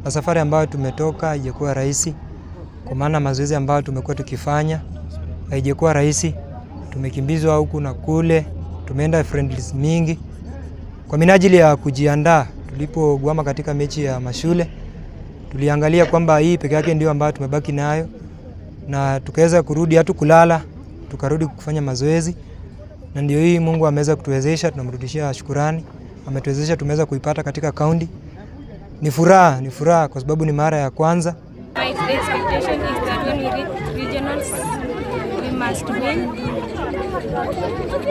na safari ambayo tumetoka haijakuwa rahisi, kwa maana mazoezi ambayo tumekuwa tukifanya haijakuwa rahisi. Tumekimbizwa huku na kule, tumeenda friendlies mingi kwa minajili ya kujiandaa. Tulipogwama katika mechi ya mashule, tuliangalia kwamba hii peke yake ndio ambayo tumebaki nayo, na tukaweza kurudi, hatu kulala, tukarudi kufanya mazoezi, na ndio hii Mungu ameweza kutuwezesha. Tunamrudishia shukrani, ametuwezesha tumeweza kuipata katika kaunti. Ni furaha kwa sababu ni mara ya kwanza. My expectation is that when we reach regionals, we must win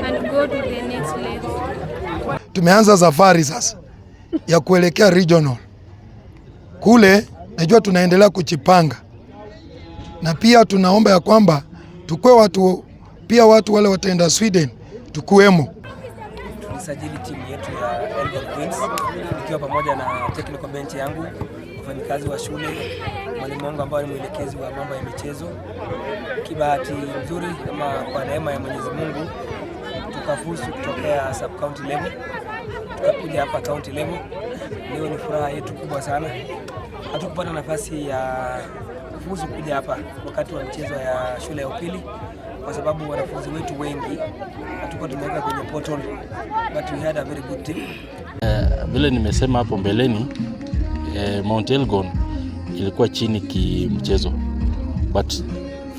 and go to the next level. Tumeanza safari sasa ya kuelekea regional. Kule najua tunaendelea kuchipanga, na pia tunaomba ya kwamba tukue watu, pia watu wale wataenda Sweden tukuemo. Tulisajili timu yetu ya Elgon Queens ikiwa pamoja na technical bench yangu, wafanyikazi wa shule, mwalimu wangu ambaye ni mwelekezi wa mambo ya michezo. Kibahati nzuri ama kwa neema ya Mwenyezi Mungu tukafuzu kutokea sub county level tukakuja hapa county level. Leo ni furaha yetu kubwa sana. Hatukupata nafasi ya kufuzu kuja hapa wakati wa mchezo ya shule ya upili kwa sababu wanafunzi wetu wengi hatukuwa tumeweka kwenye portal, but we had a very good team. Vile nimesema hapo mbeleni, Mount Elgon ilikuwa chini kimchezo, but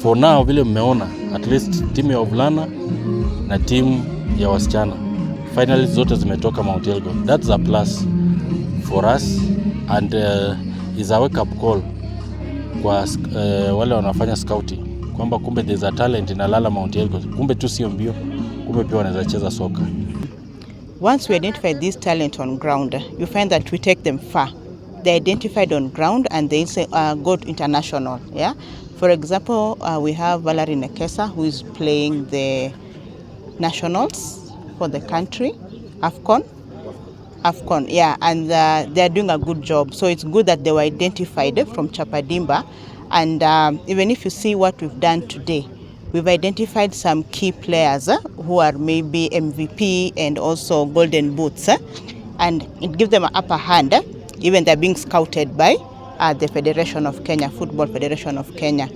for now vile mmeona, at least timu ya wavulana na timu ya wasichana finally zote zimetoka Mount Elgon. That's a plus for us and is a wake up call kwa wale wanafanya scouting kwamba kumbe there's a talent inalala Mount Elgon, kumbe tu sio mbio, kumbe pia wanaweza cheza soka. Once we identify this talent on ground, you find that we take them far. They're identified on ground and they go to international. Yeah. For example, we have Valerie Nekesa, who is playing the nationals for the country, AFCON, yeah, and they're doing a good job. So it's good that they were identified from Chapadimba. And even if you see what we've done today, we've identified some key players who are maybe MVP and also golden boots, and it gives them an upper hand, even they're being scouted by the Federation of Kenya, Football Federation of Kenya.